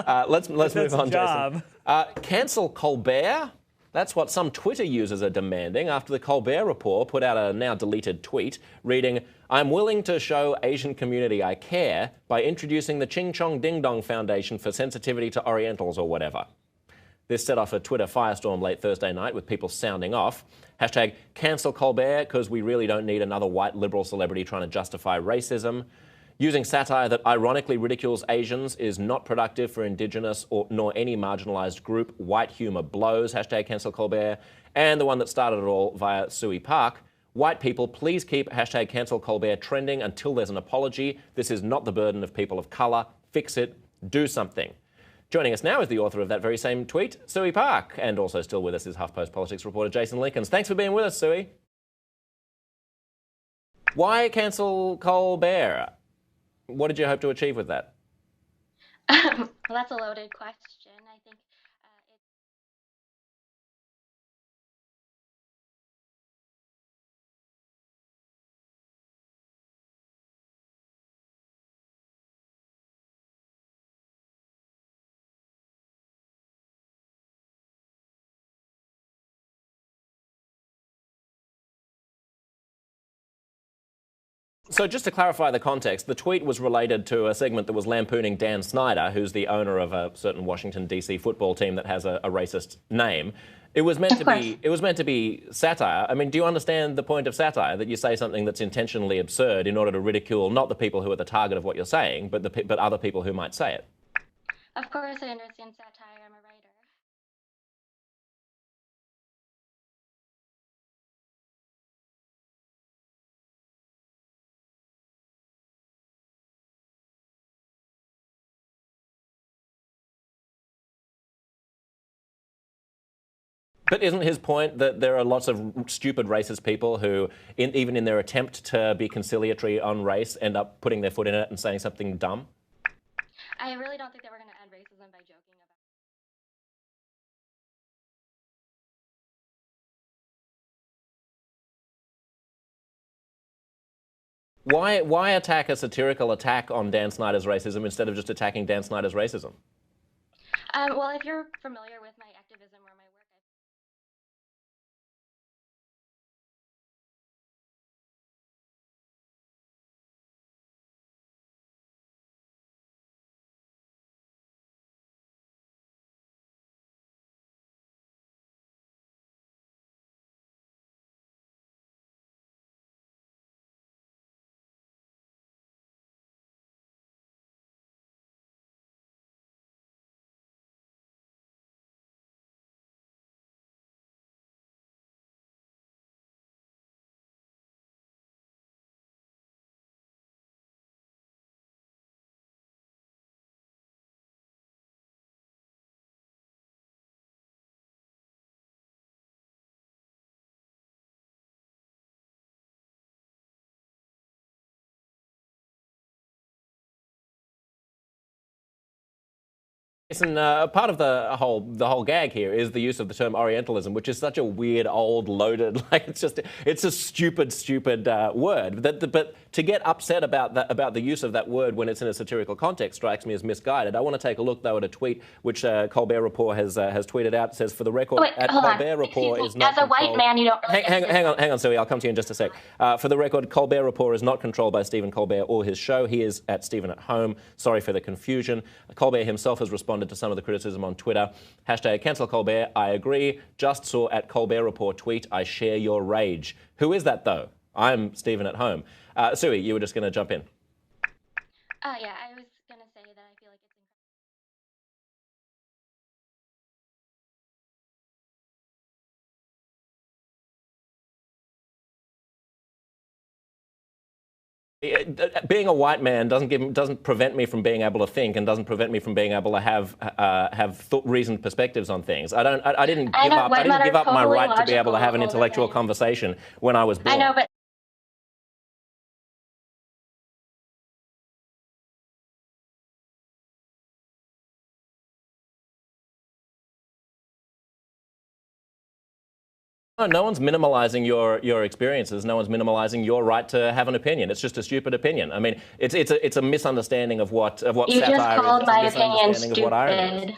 Let's move on, job. Jason. Cancel Colbert. That's what some Twitter users are demanding after the Colbert Report put out a now deleted tweet reading, "I'm willing to show Asian community I care by introducing the Ching Chong Ding Dong Foundation for Sensitivity to Orientals," or whatever. This set off a Twitter firestorm late Thursday night with people sounding off. Hashtag cancel Colbert because we really don't need another white liberal celebrity trying to justify racism. Using satire that ironically ridicules Asians is not productive for Indigenous nor any marginalised group. White humour blows. Hashtag cancel Colbert. And the one that started it all via Suey Park. White people, please keep hashtag cancel Colbert trending until there's an apology. This is not the burden of people of colour. Fix it. Do something. Joining us now is the author of that very same tweet, Suey Park. And also still with us is HuffPost politics reporter Jason Lincolns. Thanks for being with us, Suey. Why cancel Colbert? What did you hope to achieve with that? Well, that's a loaded question. I think So just to clarify the context, the tweet was related to a segment that was lampooning Dan Snyder, who's the owner of a certain Washington, D.C. football team that has a racist name. It was meant to be satire. I mean, do you understand the point of satire, that you say something that's intentionally absurd in order to ridicule not the people who are the target of what you're saying, but other people who might say it? Of course I understand satire. I'm a writer. But isn't his point that there are lots of stupid racist people who, even in their attempt to be conciliatory on race, end up putting their foot in it and saying something dumb? I really don't think that we're going to end racism by joking about Why attack a satirical attack on Dan Snyder's racism instead of just attacking Dan Snyder's racism? Well, if you're familiar with my activism or my work, Jason, part of the whole gag here is the use of the term Orientalism, which is such a weird, old, loaded, it's a stupid word. But to get upset about the use of that word when it's in a satirical context strikes me as misguided. I want to take a look though at a tweet which Colbert Report has tweeted out. It says, "For the record, Colbert Report is not as a white man, you don't. Hang on, Suey. I'll come to you in just a sec. For the record, Colbert Report is not controlled by Stephen Colbert or his show. He is at Stephen at Home. Sorry for the confusion. Colbert himself has responded to some of the criticism on Twitter. Hashtag cancel Colbert. I agree. Just saw at Colbert Report tweet. I share your rage." Who is that though? I'm Stephen at Home. Suey, you were just going to jump in. Yeah, I was going to say that I feel like it's Being a white man doesn't prevent me from being able to think, and doesn't prevent me from being able to have reasoned perspectives on things. I didn't give up my right to be able to have an intellectual conversation when I was born. I know, but No one's minimalizing your experiences. No one's minimalizing your right to have an opinion. It's just a stupid opinion. I mean, it's a misunderstanding of what You satire just called is. my It's a opinion misunderstanding of what irony is. stupid.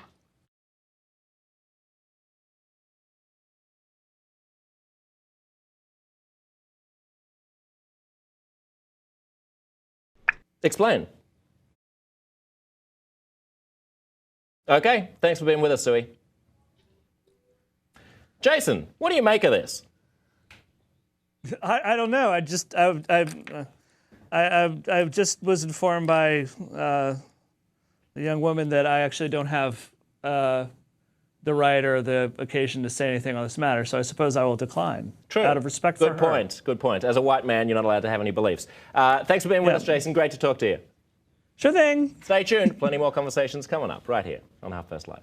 Explain. Okay, thanks for being with us, Suey. Jason, what do you make of this? I don't know. I just was informed by the young woman that I actually don't have the right or the occasion to say anything on this matter. So I suppose I will decline. True. Out of respect for her. Good point. Good point. As a white man, you're not allowed to have any beliefs. Thanks for being with us, Jason. Great to talk to you. Sure thing. Stay tuned. Plenty more conversations coming up right here on Half Past Live.